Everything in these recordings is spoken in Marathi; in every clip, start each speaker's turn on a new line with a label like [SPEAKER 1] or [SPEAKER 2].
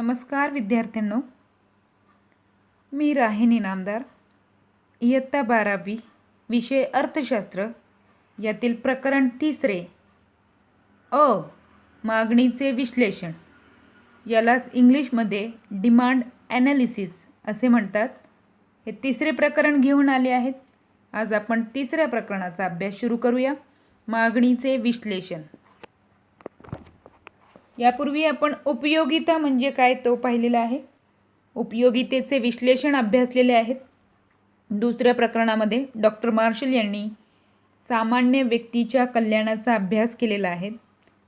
[SPEAKER 1] नमस्कार विद्यार्थ्यांनो, मी राहिनी नामदार, इयत्ता 12वी, विषय अर्थशास्त्र, यातील प्रकरण 3 अ मागणीचे विश्लेषण, यालाच इंग्लिशमध्ये डिमांड ॲनालिसिस असे म्हणतात. हे 3 प्रकरण घेऊन आले आहेत. आज आपण 3ऱ्या प्रकरणाचा अभ्यास सुरू करूया. मागणीचे विश्लेषण. यापूर्वी आपण उपयोगिता म्हणजे काय तो पाहिलेला आहे. उपयोगितेचे विश्लेषण अभ्यासलेले आहेत. दुसऱ्या प्रकरणामध्ये डॉक्टर मार्शल यांनी सामान्य व्यक्तीच्या कल्याणाचा अभ्यास केलेला आहे.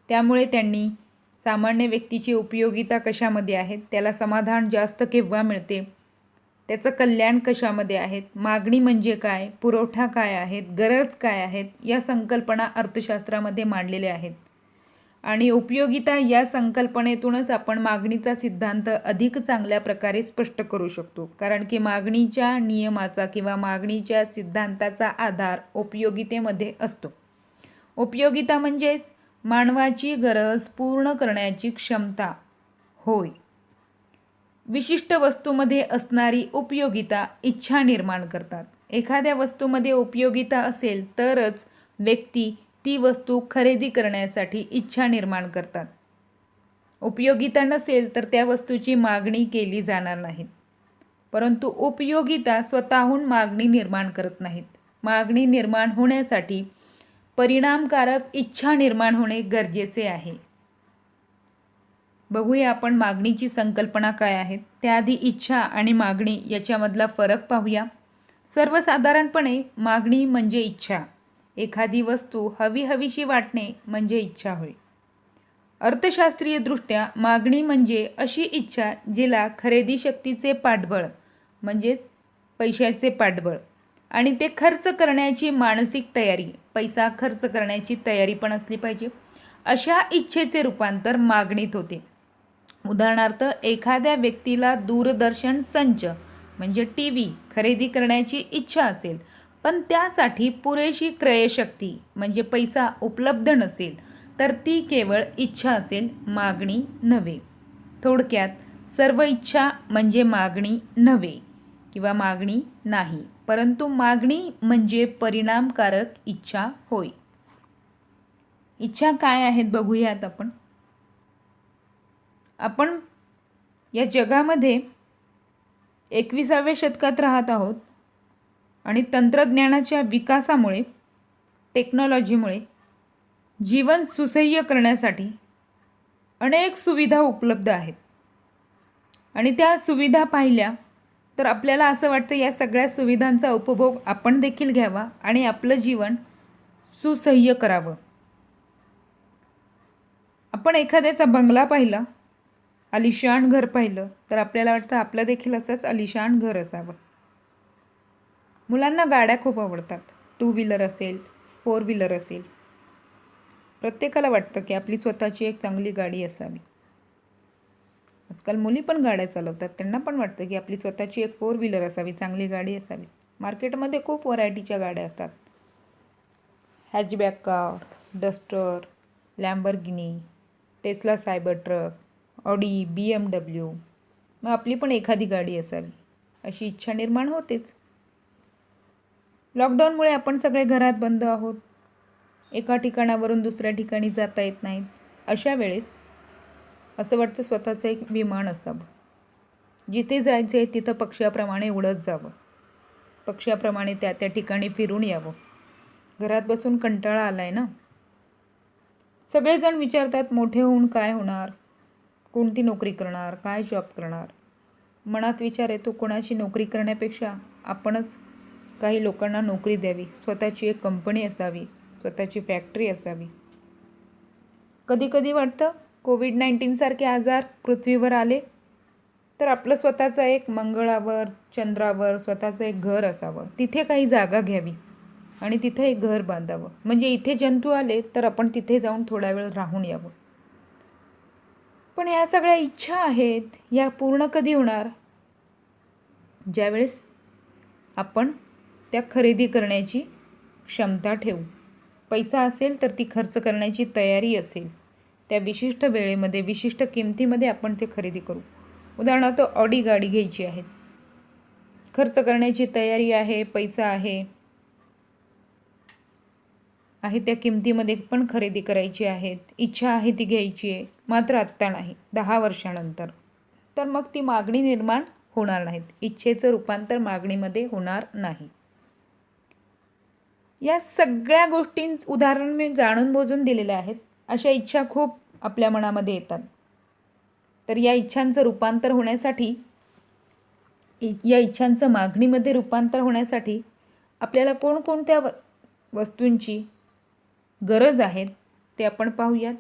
[SPEAKER 1] त्यामुळे त्यांनी सामान्य व्यक्तीची उपयोगिता कशामध्ये आहेत, त्याला समाधान जास्त केव्हा मिळते, त्याचं कल्याण कशामध्ये आहेत, मागणी म्हणजे काय, पुरवठा काय आहेत, गरज काय आहेत, या संकल्पना अर्थशास्त्रामध्ये मांडलेल्या आहेत. आणि उपयोगिता या संकल्पनेतूनच आपण मागणीचा सिद्धांत अधिक चांगल्या प्रकारे स्पष्ट करू शकतो. कारण की मागणीच्या नियमाचा किंवा मागणीच्या सिद्धांताचा आधार उपयोगितेमध्ये असतो. उपयोगिता म्हणजेच मानवाची गरज पूर्ण करण्याची क्षमता होय. विशिष्ट वस्तूमध्ये असणारी उपयोगिता इच्छा निर्माण करतात. एखाद्या वस्तूमध्ये उपयोगिता असेल तरच व्यक्ती ती वस्तू खरेदी करण्यासाठी इच्छा निर्माण करतात. उपयोगिता नसेल तर त्या वस्तूची मागणी केली जाणार नाही. परंतु उपयोगिता स्वतःहून मागणी निर्माण करत नाहीत. मागणी निर्माण होण्यासाठी परिणामकारक इच्छा निर्माण होणे गरजेचे आहे. बघूया आपण मागणीची संकल्पना काय आहे. त्याआधी इच्छा आणि मागणी याच्यामधला फरक पाहूया. सर्वसाधारणपणे मागणी म्हणजे इच्छा. एखादी वस्तू हवीशी वाटणे म्हणजे इच्छा होय. अर्थशास्त्रीयदृष्ट्या मागणी म्हणजे अशी इच्छा जिला खरेदी शक्तीचे पाठबळ म्हणजेच पैशाचे पाठबळ आणि ते खर्च करण्याची मानसिक तयारी, पैसा खर्च करण्याची तयारी पण असली पाहिजे, अशा इच्छेचे रूपांतर मागणीत होते. उदाहरणार्थ, एखाद्या व्यक्तीला दूरदर्शन संच म्हणजे TV खरेदी करण्याची इच्छा असेल, पण त्यासाठी पुरेशी क्रयशक्ती म्हणजे पैसा उपलब्ध नसेल, तर ती केवळ इच्छा असेल, मागणी नव्हे. थोडक्यात सर्व इच्छा म्हणजे मागणी नव्हे किंवा मागणी नाही, परंतु मागणी म्हणजे परिणामकारक इच्छा होय. इच्छा काय आहेत बघूयात आपण. आपण या जगामध्ये 21व्या शतकात राहत आहोत आणि तंत्रज्ञानाच्या विकासामुळे, टेक्नॉलॉजीमुळे जीवन सुसह्य करण्यासाठी अनेक सुविधा उपलब्ध आहेत. आणि त्या सुविधा पाहिल्या तर आपल्याला असं वाटतं या सगळ्या सुविधांचा उपभोग आपण देखील घ्यावा आणि आपलं जीवन सुसह्य करावं. आपण एखाद्याचा बंगला पाहिला, आलिशान घर पाहिलं तर आपल्याला वाटतं आपलं देखील असंच आलिशान घर असावं. मुलांना गाड्या खूप आवडतात. 2 व्हीलर असेल, 4 व्हीलर असेल. प्रत्येकाला वाटतं की आपली स्वतःची एक चांगली गाडी असावी. आजकाल मुली पण गाड्या चालवतात. त्यांना पण वाटतं की आपली स्वतःची एक 4 व्हीलर असावी, चांगली गाडी असावी. मार्केटमध्ये खूप व्हरायटीच्या गाड्या असतात. Hatchback car, duster, Lamborghini, Tesla cyber truck, Audi, BMW. मग आपली पण एखादी गाडी असावी अशी इच्छा निर्माण होतेच. लॉकडाऊनमुळे आपण सगळे घरात बंद आहोत. एका ठिकाणावरून दुसऱ्या ठिकाणी जाता येत नाहीत. अशा वेळेस असं वाटतं स्वतःचं एक विमान असावं. जिथे जायचं आहे तिथं पक्ष्याप्रमाणे उडत जावं. पक्ष्याप्रमाणे त्या ठिकाणी फिरून यावं. घरात बसून कंटाळा आलाय ना. सगळेजण विचारतात मोठे होऊन काय होणार, कोणती नोकरी करणार, काय जॉब करणार. मनात विचार येतो कोणाची नोकरी करण्यापेक्षा आपणच काही लोकांना नोकरी द्यावी, स्वतःची एक कंपनी असावी, स्वतःची फॅक्टरी असावी. कधी कधी वाटतं कोविड-19 सारखे आजार पृथ्वीवर आले तर आपलं स्वतःचं एक मंगळावर, चंद्रावर स्वतःचं एक घर असावं, तिथे काही जागा घ्यावी आणि तिथे एक घर बांधावं. म्हणजे इथे जंतू आले तर आपण तिथे जाऊन थोडा वेळ राहून यावं. पण ह्या सगळ्या इच्छा आहेत, या पूर्ण कधी होणार? ज्यावेळेस आपण त्या खरेदी करण्याची क्षमता ठेवू. पैसा असेल तर ती खर्च करण्याची तयारी असेल, त्या विशिष्ट वेळेमध्ये, विशिष्ट किमतीमध्ये आपण ते खरेदी करू. उदाहरणार्थ ऑडी गाडी घ्यायची आहे, खर्च करण्याची तयारी आहे, पैसा आहे त्या किमतीमध्ये पण खरेदी करायची आहेत, इच्छा आहे ती घ्यायची आहे, मात्र आत्ता नाही, 10 वर्षानंतर, तर मग ती मागणी निर्माण होणार नाहीत. इच्छेचं रूपांतर मागणीमध्ये होणार नाही. या सगळ्या गोष्टींच उदाहरण मी जाणून बुजून दिलेले आहेत. अशा इच्छा खूप आपल्या मनामध्ये येतात. तर या इच्छांचं रूपांतर होण्यासाठी, या इच्छांचं मागणीमध्ये रूपांतर होण्यासाठी आपल्याला कोणकोणत्या वस्तूंची गरज आहे ते आपण पाहूयात.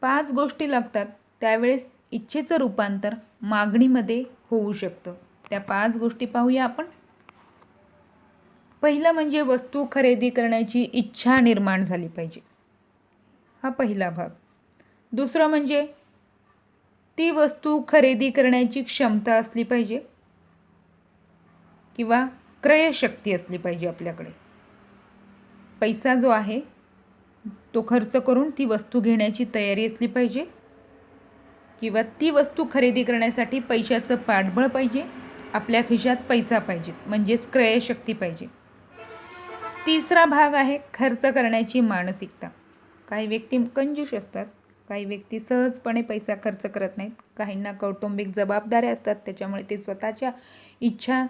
[SPEAKER 1] 5 गोष्टी लागतात, त्यावेळेस इच्छेचं रूपांतर मागणीमध्ये होऊ शकतं. त्या 5 गोष्टी पाहूया आपण. पहिलं म्हणजे वस्तू खरेदी करण्याची इच्छा निर्माण झाली पाहिजे, हा पहिला भाग. दुसरं म्हणजे ती वस्तू खरेदी करण्याची क्षमता असली पाहिजे किंवा क्रयशक्ती असली पाहिजे आपल्याकडे. पैसा जो आहे तो खर्च करून ती वस्तू घेण्याची तयारी असली पाहिजे किंवा ती वस्तू खरेदी करण्यासाठी पैशाचं पाठबळ पाहिजे, आपल्या खिशात पैसा पाहिजे, म्हणजेच क्रयशक्ती पाहिजे. तिसरा भाग आहे खर्च करण्याची मानसिकता. काही व्यक्ती कंजूस असतात, काही व्यक्ती सहजपणे पैसा खर्च करत नाहीत, काहींना कौटुंबिक जबाबदाऱ्या असतात, त्याच्यामुळे ते स्वतःच्या इच्छा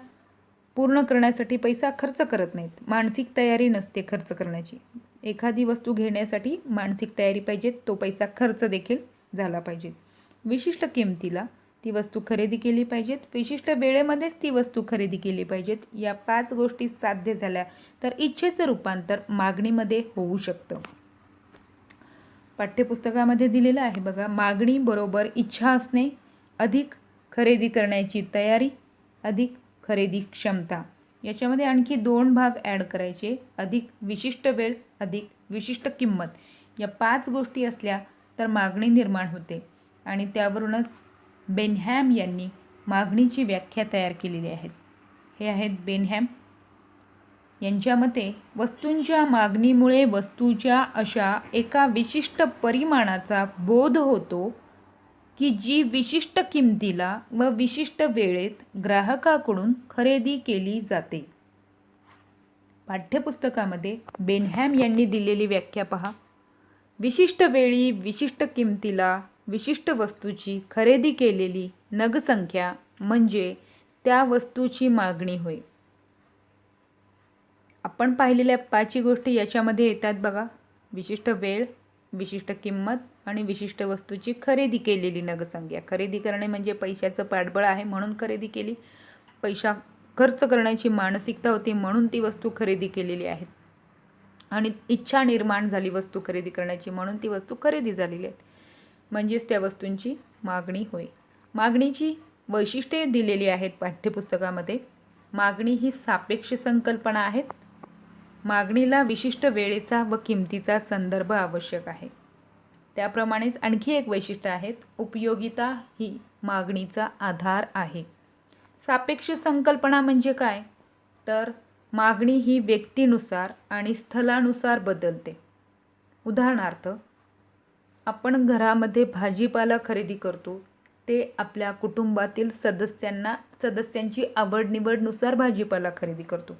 [SPEAKER 1] पूर्ण करण्यासाठी पैसा खर्च करत नाहीत. मानसिक तयारी नसते खर्च करण्याची. एखादी वस्तू घेण्यासाठी मानसिक तयारी पाहिजे, तो पैसा खर्च देखील झाला पाहिजे. विशिष्ट किमतीला ती वस्तू खरेदी केली पाहिजेत, विशिष्ट वेळेमध्येच ती वस्तू खरेदी केली पाहिजेत. या 5 गोष्टी साध्य झाल्या तर इच्छेचं रूपांतर मागणीमध्ये होऊ शकतं. पाठ्यपुस्तकामध्ये दिलेलं आहे बघा, मागणी बरोबर इच्छा असणे अधिक खरेदी करण्याची तयारी अधिक खरेदी क्षमता. याच्यामध्ये आणखी 2 भाग ॲड करायचे, अधिक विशिष्ट वेळ अधिक विशिष्ट किंमत. या 5 गोष्टी असल्या तर मागणी निर्माण होते आणि त्यावरूनच बेनहॅम यांनी मागणीची व्याख्या तयार केलेली आहे. हे आहेत बेनहॅम. यांच्या मते वस्तूंच्या मागणीमुळे वस्तूच्या अशा एका विशिष्ट परिमाणाचा बोध होतो की जी विशिष्ट किमतीला व विशिष्ट वेळेत ग्राहकाकडून खरेदी केली जाते. पाठ्यपुस्तकामध्ये बेनहॅम यांनी दिलेली व्याख्या पहा. विशिष्ट वेळी विशिष्ट किमतीला विशिष्ट वस्तूची खरेदी केलेली नगसंख्या म्हणजे त्या वस्तूची मागणी होय. आपण पाहिलेल्या 5 गोष्टी याच्यामध्ये येतात बघा. विशिष्ट वेळ, विशिष्ट किंमत आणि विशिष्ट वस्तूची खरेदी केलेली नगसंख्या. खरेदी करणे म्हणजे पैशाचं पाठबळ आहे म्हणून खरेदी केली, पैसा खर्च करण्याची मानसिकता होती म्हणून ती वस्तू खरेदी केलेली आहे आणि इच्छा निर्माण झाली वस्तू खरेदी करण्याची म्हणून ती वस्तू खरेदी झालेली आहे, म्हणजेच त्या वस्तूंची मागणी होय. मागणीची वैशिष्ट्ये दिलेली आहेत पाठ्यपुस्तकामध्ये. मागणी ही सापेक्ष संकल्पना आहे. मागणीला विशिष्ट वेळेचा व किमतीचा संदर्भ आवश्यक आहे. त्याप्रमाणेच आणखी एक वैशिष्ट्य आहे, उपयोगिता ही मागणीचा आधार आहे. सापेक्ष संकल्पना म्हणजे काय, तर मागणी ही व्यक्तीनुसार आणि स्थलानुसार बदलते. उदाहरणार्थ, आपण घरामध्ये भाजीपाला खरेदी करतो, ते आपल्या कुटुंबातील सदस्यांची आवडनिवडनुसार भाजीपाला खरेदी करतो.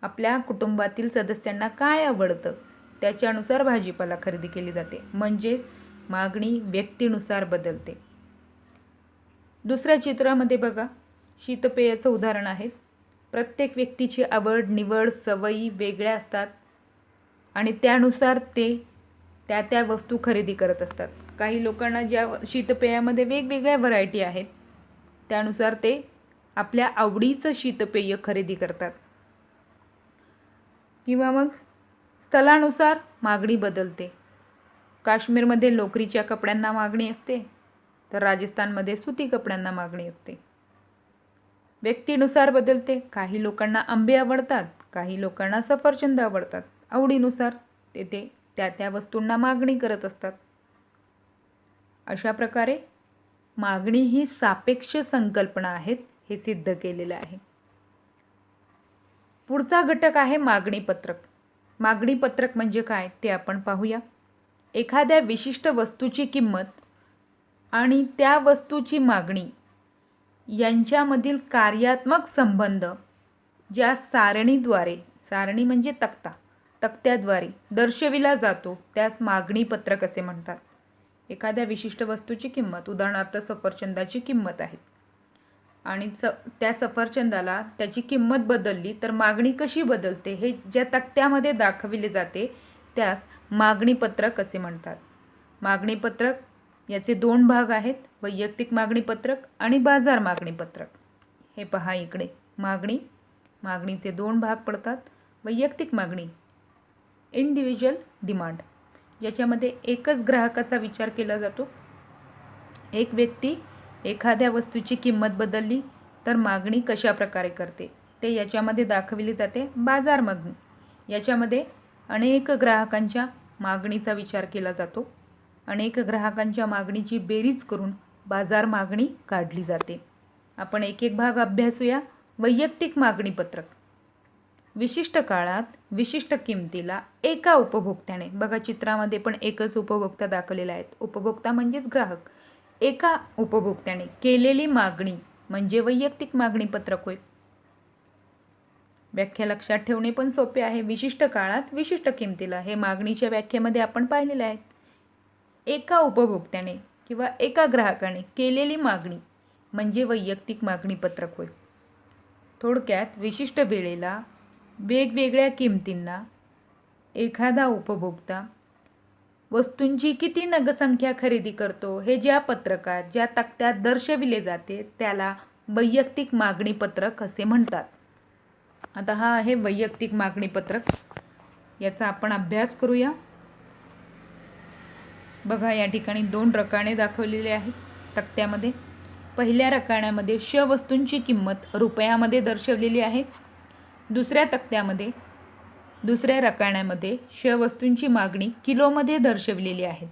[SPEAKER 1] आपल्या कुटुंबातील सदस्यांना काय आवडतं त्याच्यानुसार भाजीपाला खरेदी केली जाते, म्हणजेच मागणी व्यक्तीनुसार बदलते. दुसऱ्या चित्रामध्ये बघा, शीतपेयाचं उदाहरण आहे. प्रत्येक व्यक्तीची आवड निवड सवयी वेगळ्या असतात आणि त्यानुसार ते त्या वस्तू खरेदी करत असतात. काही लोकांना ज्या शीतपेयामध्ये वेगवेगळ्या व्हरायटी आहेत त्यानुसार ते आपल्या आवडीचं शीतपेय खरेदी करतात. किंवा मग स्थलानुसार मागणी बदलते. काश्मीरमध्ये लोकरीच्या कपड्यांना मागणी असते तर राजस्थानमध्ये सुती कपड्यांना मागणी असते. व्यक्तीनुसार बदलते. काही लोकांना आंबे आवडतात, काही लोकांना सफरचंद आवडतात. आवडीनुसार ते त्या वस्तूंना मागणी करत असतात. अशा प्रकारे मागणी ही सापेक्ष संकल्पना आहेत, हे सिद्ध केलेलं आहे. पुढचा घटक आहे मागणी पत्रक. मागणी पत्रक म्हणजे काय ते आपण पाहूया. एखाद्या विशिष्ट वस्तूची किंमत आणि त्या वस्तूची मागणी यांच्यामधील कार्यात्मक संबंध ज्या सारणीद्वारे, सारणी म्हणजे तक्त्याद्वारे दर्शविला जातो त्यास मागणी पत्रक असे म्हणतात. एखाद्या विशिष्ट वस्तूची किंमत, उदाहरणार्थ सफरचंदाची किंमत आहे आणि त्या सफरचंदाला त्याची किंमत बदलली तर मागणी कशी बदलते हे ज्या तक्त्यामध्ये दाखविले जाते त्यास मागणी पत्रक असे म्हणतात. मागणी पत्रक याचे 2 भाग आहेत, वैयक्तिक मागणी पत्रक आणि बाजार मागणी पत्रक. हे पहा इकडे मागणीचे 2 भाग पडतात. वैयक्तिक मागणी, इंडिव्हिज्युअल डिमांड, ज्याच्यामध्ये एकच ग्राहकाचा विचार केला जातो. एक व्यक्ती एखाद्या वस्तूची किंमत बदलली तर मागणी कशा प्रकारे करते ते याच्यामध्ये दाखविले जाते. बाजार मागणी, याच्यामध्ये अनेक ग्राहकांच्या मागणीचा विचार केला जातो. अनेक ग्राहकांच्या मागणीची बेरीज करून बाजार मागणी काढली जाते. आपण एक एक भाग अभ्यासूया. वैयक्तिक मागणी पत्रक. विशिष्ट काळात विशिष्ट किमतीला एका उपभोक्त्याने, बघा चित्रामध्ये पण एकच उपभोक्ता दाखवलेला आहे, उपभोक्ता म्हणजेच ग्राहक, एका उपभोक्त्याने केलेली मागणी म्हणजे वैयक्तिक मागणी पत्रक होय. व्याख्या लक्षात ठेवणे पण सोपे आहे. विशिष्ट काळात विशिष्ट किमतीला, हे मागणीच्या व्याख्येमध्ये आपण पाहिलेले आहे. एका उपभोक्त्याने किंवा एका ग्राहकाने केलेली मागणी म्हणजे वैयक्तिक मागणी पत्रक होय. थोडक्यात विशिष्ट वेळेला वेगवेगळ्या किमतींना एखादा उपभोक्ता वस्तूंची किती नगसंख्या खरेदी करतो हे ज्या पत्रकात, ज्या तक्त्यात दर्शविले जाते त्याला वैयक्तिक मागणी पत्रक असे म्हणतात. आता हा आहे वैयक्तिक मागणी पत्रक. याचा आपण अभ्यास करूया. बघा या ठिकाणी 2 रकाने दाखवलेले आहेत तक्त्यामध्ये. पहिल्या रकान्यामध्ये श वस्तूंची किंमत रुपयामध्ये दर्शवलेली आहे. दुसऱ्या रकान्यामध्ये श वस्तूंची मागणी किलोमध्ये दर्शवलेली आहे.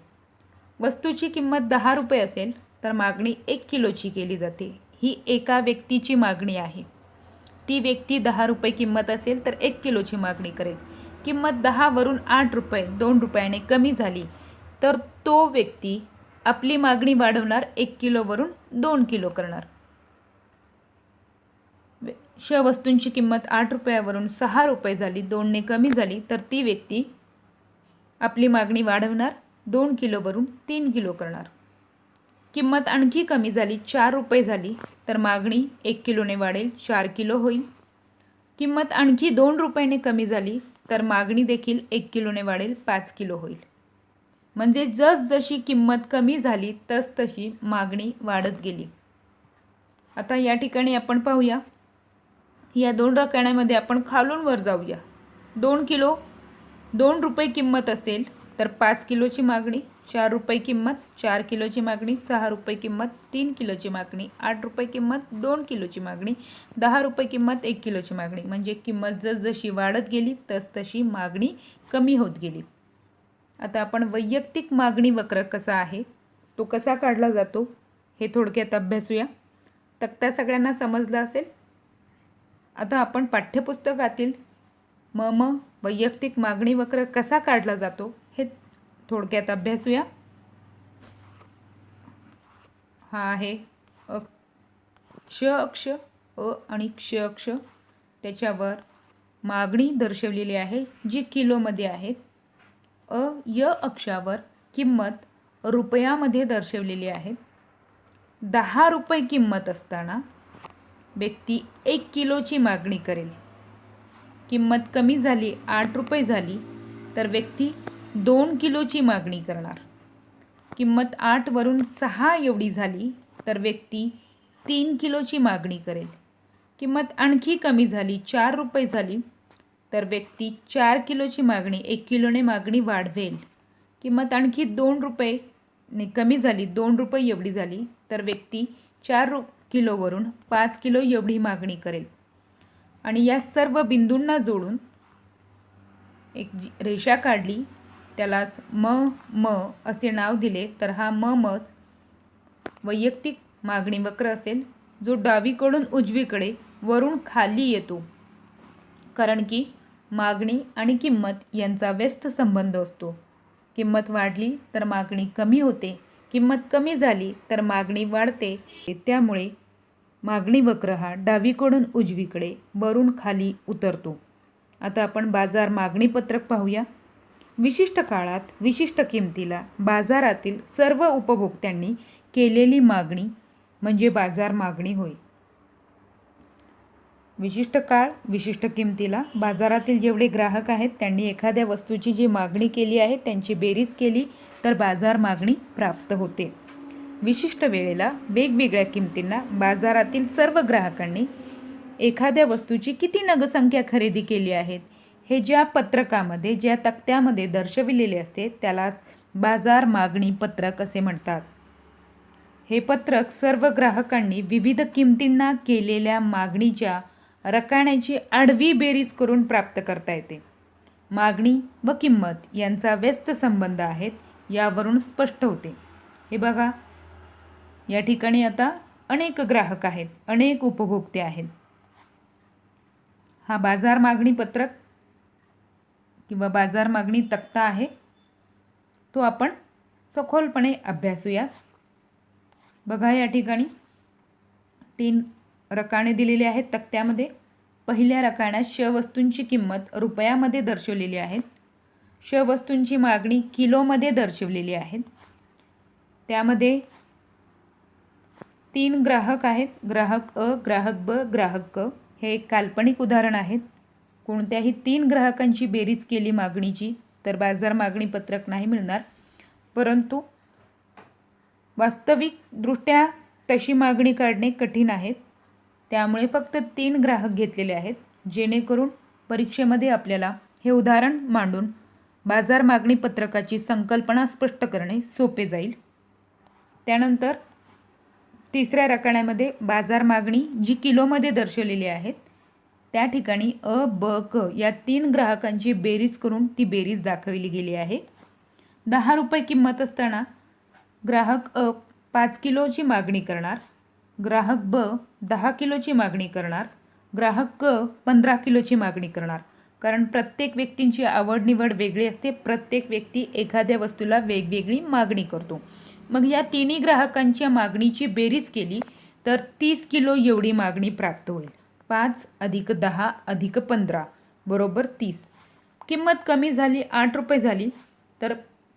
[SPEAKER 1] वस्तूची किंमत 10 रुपये असेल तर मागणी 1 किलोची केली जाते. ही एका व्यक्तीची मागणी आहे. ती व्यक्ती 10 रुपये किंमत असेल तर 1 किलोची मागणी करेल. किंमत 10 वरून 8 रुपये 2 रुपयाने कमी झाली तर तो व्यक्ती आपली मागणी वाढवणार, 1 किलोवरून 2 किलो करणार. श वस्तूंची किंमत 8 रुपयावरून 6 रुपये झाली, 2ने कमी झाली तर ती व्यक्ती आपली मागणी वाढवणार, 2 किलोवरून 3 किलो करणार. किंमत आणखी कमी झाली, 4 रुपये झाली तर मागणी 1 किलोने वाढेल, 4 किलो होईल. किंमत आणखी 2 रुपयाने कमी झाली तर मागणी देखील 1 किलोने वाढेल, 5 किलो होईल. म्हणजे जसजशी किंमत कमी झाली तसतशी मागणी वाढत गेली. आता या ठिकाणी आपण पाहूया, या 2 रकान्यामध्ये आपण खालून वर जाऊया. 2 रुपये किंमत असेल तर 5 किलोची मागणी, 4 रुपये किंमत 4 किलोची मागणी, 6 रुपये किंमत 3 किलोची मागणी, 8 रुपये किंमत 2 किलोची मागणी, 10 रुपये किंमत 1 किलोची मागणी. म्हणजे किंमत जसजशी वाढत गेली तसतशी मागणी कमी होत गेली. आता आपण वैयक्तिक मागणी वक्र कसा आहे, तो कसा काढला जातो हे थोडक्यात अभ्यासूया. तक्ता सगळ्यांना समजला असेल. आता आपण पाठ्यपुस्तकातील वैयक्तिक मागणी वक्र कसा काढला जातो हे थोडक्यात अभ्यासूया. हा आहे क्ष अक्ष, अ आणि क्ष अक्ष, त्याच्यावर मागणी दर्शवलेली आहे जी किलोमध्ये आहे. य अक्षावर किंमत रुपयामध्ये दर्शवलेली आहे. 10 रुपये किंमत असताना व्यक्ती 1 किलोची मागणी करेल. किंमत कमी झाली, 8 रुपये झाली तर व्यक्ती 2 किलोची मागणी करणार. किंमत 8 वरून 6 एवढी झाली तर व्यक्ती 3 किलोची मागणी करेल. किंमत आणखी कमी झाली, 4 रुपये झाली तर व्यक्ती 4 किलोची मागणी, 1 किलोने मागणी वाढवेल. किंमत आणखी 2 रुपये कमी झाली, 2 रुपये एवढी झाली तर व्यक्ती 4 किलोवरून 5 किलो एवढी मागणी करेल. आणि या सर्व बिंदूंना जोडून एक रेषा काढली, त्यालाच म असे नाव दिले तर हा मच वैयक्तिक मागणी वक्र असेल, जो डावीकडून उजवीकडे वरून खाली येतो. कारण की मागणी आणि किंमत यांचा व्यस्त संबंध असतो. किंमत वाढली तर मागणी कमी होते, किंमत कमी झाली तर मागणी वाढते, त्यामुळे मागणी वक्र हा डावीकडून उजवीकडे वरून खाली उतरतो. आता आपण बाजार मागणी पत्रक पाहूया. विशिष्ट काळात विशिष्ट किमतीला बाजारातील सर्व उपभोक्त्यांनी केलेली मागणी म्हणजे बाजार मागणी होय. विशिष्ट काळ विशिष्ट किमतीला बाजारातील जेवढे ग्राहक आहेत त्यांनी एखाद्या वस्तूची जी मागणी केली आहे त्यांची बेरीज केली तर बाजार मागणी प्राप्त होते. विशिष्ट वेळेला वेगवेगळ्या किमतींना बाजारातील सर्व ग्राहकांनी एखाद्या वस्तूची किती नगसंख्या खरेदी केली आहेत हे ज्या पत्रकामध्ये ज्या तक्त्यामध्ये दर्शविलेले असते त्यालाच बाजार मागणी पत्रक असे म्हणतात. हे पत्रक सर्व ग्राहकांनी विविध किमतींना केलेल्या मागणीच्या रकान्याची आडवी बेरीज करून प्राप्त करता येते. मागणी व किंमत यांचा व्यस्त संबंध आहेत यावरून स्पष्ट होते. हे बघा, या ठिकाणी आता अनेक ग्राहक आहेत, अनेक उपभोक्ते आहेत. हा बाजार मागणी पत्रक किंवा बाजार मागणी तक्ता आहे, तो आपण सखोलपणे अभ्यासूयात. बघा, या ठिकाणी 3 रकाने दिलेले आहेत तक्त्यामध्ये. पहिल्या रकान्यात श वस्तूंची किंमत रुपयामध्ये दर्शवलेली आहे. श वस्तूंची मागणी किलोमध्ये दर्शवलेली आहे. त्यामध्ये 3 ग्राहक आहेत, ग्राहक अ, ग्राहक ब, ग्राहक क. हे एक काल्पनिक उदाहरण आहे. कोणत्याही 3 ग्राहकांची बेरीज केली मागणीची तर बाजार मागणी पत्रक नाही मिळणार, परंतु वास्तविकदृष्ट्या तशी मागणी काढणे कठीण आहे. त्यामुळे फक्त 3 ग्राहक घेतलेले आहेत, जेणेकरून परीक्षेमध्ये आपल्याला हे उदाहरण मांडून बाजार मागणी पत्रकाची संकल्पना स्पष्ट करणे सोपे जाईल. त्यानंतर तिसऱ्या रकान्यामध्ये बाजार मागणी जी किलोमध्ये दर्शवलेली आहे त्या ठिकाणी अ, ब, क या 3 ग्राहकांची बेरीज करून ती बेरीज दाखवली गेली आहे. 10 रुपये किंमत असताना ग्राहक अ 5 किलोची मागणी करणार, ग्राहक ब 10 किलोची मागणी करणार, ग्राहक क 15 किलोची मागणी करणार. कारण प्रत्येक व्यक्तींची आवड निवड वेगळी असते, प्रत्येक व्यक्ती एखाद्या वस्तूला वेगवेगळी मागणी करतो. मग या तिन्ही ग्राहकांच्या मागणीची बेरीज केली तर 30 किलो एवढी मागणी प्राप्त होईल. 5 + 10 + 15 बरोबर 30. किंमत कमी झाली, 8 रुपये झाली तर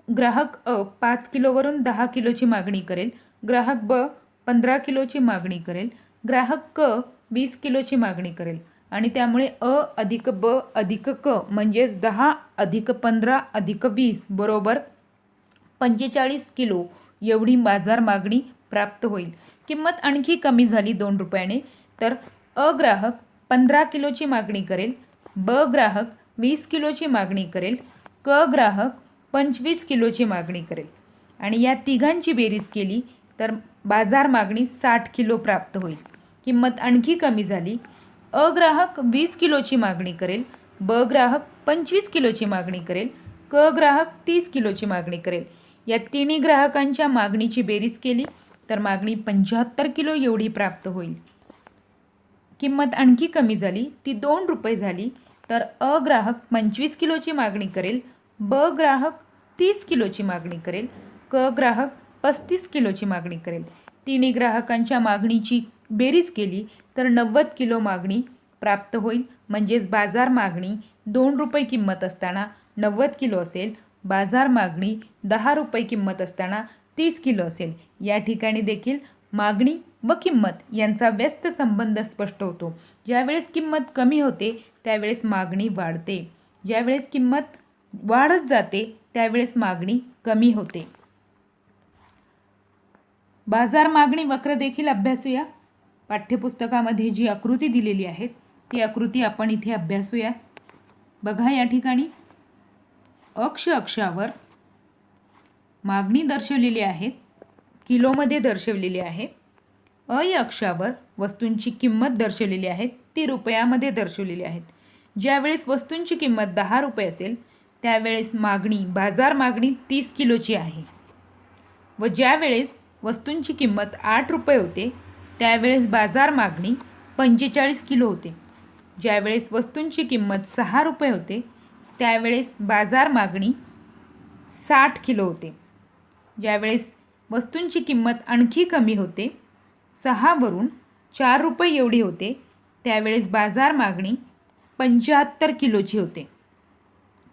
[SPEAKER 1] ग्राहक अ 5 किलोवरून 10 किलोची मागणी करेल, ग्राहक ब 15 किलोची मागणी करेल, ग्राहक क 20 किलोची मागणी करेल आणि त्यामुळे अ + ब + क म्हणजेच 10 + 15 + 20 बरोबर 45 किलो एवढी बाजार मागणी प्राप्त होईल. किंमत आणखी कमी झाली 2 रुपयाने तर अ ग्राहक 15 किलोची मागणी करेल, ब ग्राहक 20 किलोची मागणी करेल, क ग्राहक 25 किलोची मागणी करेल आणि या तिघांची बेरीज केली तर बाजार मागणी 60 किलो प्राप्त होईल. किंमत आणखी कमी झाली, अ ग्राहक 20 किलोची मागणी करेल, ब ग्राहक 25 किलोची मागणी करेल, क ग्राहक 30 किलोची मागणी करेल. या तिन्ही ग्राहकांच्या मागणीची बेरीज केली तर मागणी 75 किलो एवढी प्राप्त होईल. किंमत आणखी कमी झाली, ती 2 रुपये झाली तर अ ग्राहक 25 किलोची मागणी करेल, ब ग्राहक 30 किलोची मागणी करेल, क ग्राहक 35 किलोची मागणी करेल. तिन्ही ग्राहकांच्या मागणीची बेरीज केली तर 90 किलो मागणी प्राप्त होईल. म्हणजेच बाजार मागणी 2 रुपये किंमत असताना 90 किलो असेल, बाजार मागणी 10 रुपये किंमत असताना 30 किलो असेल. या ठिकाणी देखील मागणी व किंमत यांचा व्यस्त संबंध स्पष्ट होतो. ज्यावेळेस किंमत कमी होते त्यावेळेस मागणी वाढते, ज्यावेळेस किंमत वाढत जाते त्यावेळेस मागणी कमी होते. बाजार मागणी वक्र देखील अभ्यासूया. पाठ्यपुस्तकामध्ये जी आकृती दिलेली आहे ती आकृती आपण इथे अभ्यासूया. बघा, या ठिकाणी अक्षावर मागणी दर्शवलेली आहे, किलोमध्ये दर्शवलेली आहे. या अक्षावर वस्तूंची किंमत दर्शवलेली आहे, ती रुपयामध्ये दर्शवलेली आहेत. ज्यावेळेस वस्तूंची किंमत 10 रुपये असेल त्यावेळेस मागणी बाजार मागणी 30 किलोची आहे व ज्यावेळेस वस्तूंची किंमत 8 रुपये होते त्यावेळेस बाजार मागणी 45 किलो होते. ज्यावेळेस वस्तूंची किंमत 6 रुपये होते त्यावेळेस बाजार मागणी 60 किलो होते. ज्यावेळेस वस्तूंची किंमत आणखी कमी होते. 6 वरून 4 रुपये एवढी होते. त्यावेळेस बाजार मागणी 75 किलोची होते.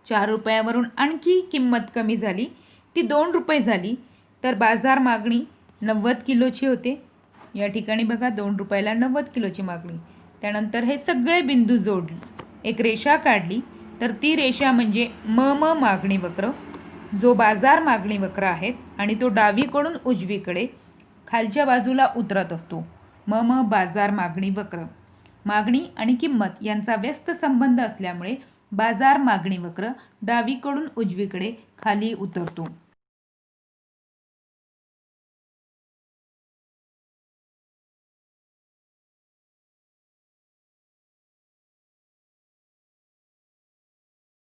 [SPEAKER 1] 4 रुपयावरून आणखी किंमत कमी झाली, ती 2 रुपये झाली, तर बाजार मागणी 90 किलोची होते. या ठिकाणी बघा 2 रुपयाला 90 किलोची मागणी. त्यानंतर हे सगळे बिंदू जोडले, एक रेषा काढली, तर ती रेषा म्हणजे म मागणी वक्र, जो बाजार मागणी वक्र आहे आणि तो डावीकडून उजवीकडे खालच्या बाजूला उतरत असतो. बाजार मागणी वक्र. मागणी आणि किंमत यांचा व्यस्त संबंध असल्यामुळे बाजार मागणी वक्र डावीकडून उजवीकडे खाली उतरतो.